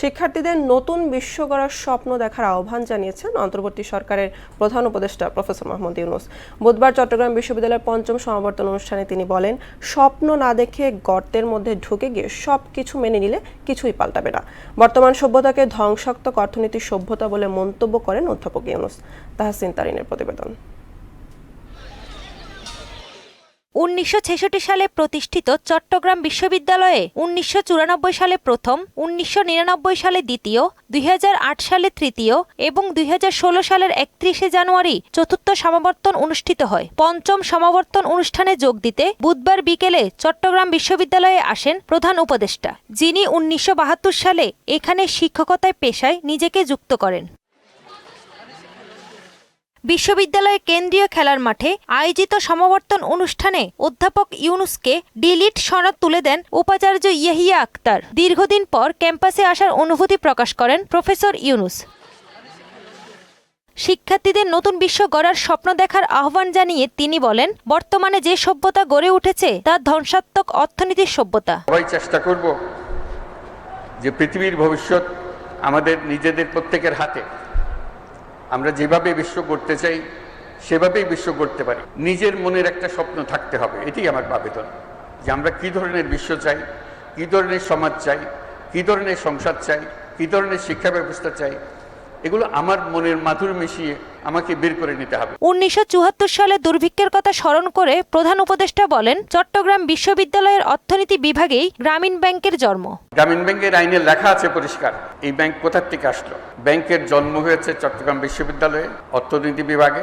শিক্ষার্থীদের নতুন বিশ্ব গড়ার স্বপ্ন দেখার আহ্বান জানিয়েছেন অন্তর্বর্তী সরকারের প্রধান উপদেষ্টা প্রফেসর মোহাম্মদ ইউনূস। বুধবার চট্টগ্রাম বিশ্ববিদ্যালয়ের ৫ম সমাবর্তন অনুষ্ঠানে তিনি বলেন, স্বপ্ন না দেখে গর্তের মধ্যে ঢুকে গিয়ে সবকিছু মেনে নিলে কিছুই পাল্টাবে না। বর্তমান সভ্যতাকে ধ্বংসাত্মক অর্থনীতির সভ্যতা বলে মন্তব্য করেন অধ্যাপক ইউনূস। তাহসিন তারিনের প্রতিবেদন। ১৯৬৬ সালে প্রতিষ্ঠিত চট্টগ্রাম বিশ্ববিদ্যালয়ে ১৯৯৪ সালে প্রথম, ১৯৯৯ সালে দ্বিতীয়, ২০০৮ সালে তৃতীয় এবং ২০১৬ সালের ৩১ জানুয়ারি চতুর্থ সমাবর্তন অনুষ্ঠিত হয়। পঞ্চম সমাবর্তন অনুষ্ঠানে যোগ দিতে বুধবার বিকেলে চট্টগ্রাম বিশ্ববিদ্যালয়ে আসেন প্রধান উপদেষ্টা, যিনি ১৯৭২ সালে এখানে শিক্ষকতায় পেশায় নিজেকে যুক্ত করেন। বিশ্ববিদ্যালয়ের কেন্দ্রীয় খেলার মাঠে আয়োজিত সমাবর্তন অনুষ্ঠানে অধ্যাপক ইউনূসকে ডিলিট সনদ তুলে দেন উপাচার্য ইয়াহিয়া আক্তার। দীর্ঘদিন পর ক্যাম্পাসে আসার অনুভূতি প্রকাশ করেন প্রফেসর ইউনূস। শিক্ষার্থীদের নতুন বিশ্ব গড়ার স্বপ্ন দেখার আহ্বান জানিয়ে তিনি বলেন, বর্তমানে যে সভ্যতা গড়ে উঠেছে তা ধ্বংসাত্মক অর্থনীতির সভ্যতা। সবাই চেষ্টা করব যে পৃথিবীর ভবিষ্যৎ আমাদের নিজেদের প্রত্যেকের হাতে। আমরা যেভাবে বিশ্ব করতে চাই সেভাবেই বিশ্ব করতে পারি। নিজের মনের একটা স্বপ্ন থাকতে হবে, এটাই আমার আবেদন, যে আমরা কী ধরনের বিশ্ব চাই, কী ধরনের সমাজ চাই, কী ধরনের সংসার চাই, কী ধরনের শিক্ষা ব্যবস্থা চাই, এগুলো আমার মনের মাধুর মিশিয়ে আমাকে বের করে নিতে হবে। ১৯৭৪ সালে দুর্ভিক্ষের কথা স্মরণ করে প্রধান উপদেষ্টা বলেন, চট্টগ্রাম বিশ্ববিদ্যালয়ের অর্থনীতি বিভাগেই গ্রামীণ ব্যাংকের জন্ম। গ্রামীণ ব্যাংকের আইনে লেখা আছে পরিষ্কার, এই ব্যাংক কোথা থেকে আসলো। ব্যাংকের জন্ম হয়েছে চট্টগ্রাম বিশ্ববিদ্যালয়ে অর্থনীতি বিভাগে,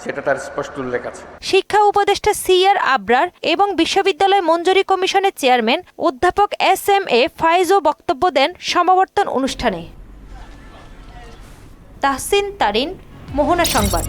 সেটা তার স্পষ্ট উল্লেখ আছে। শিক্ষা উপদেষ্টা সিআর আবরার এবং বিশ্ববিদ্যালয় মঞ্জুরি কমিশনের চেয়ারম্যান অধ্যাপক এস.এম.এ ফায়েজও বক্তব্য দেন সমাবর্তন অনুষ্ঠানে। তাহসিন তারিন, মোহনা সংবাদ।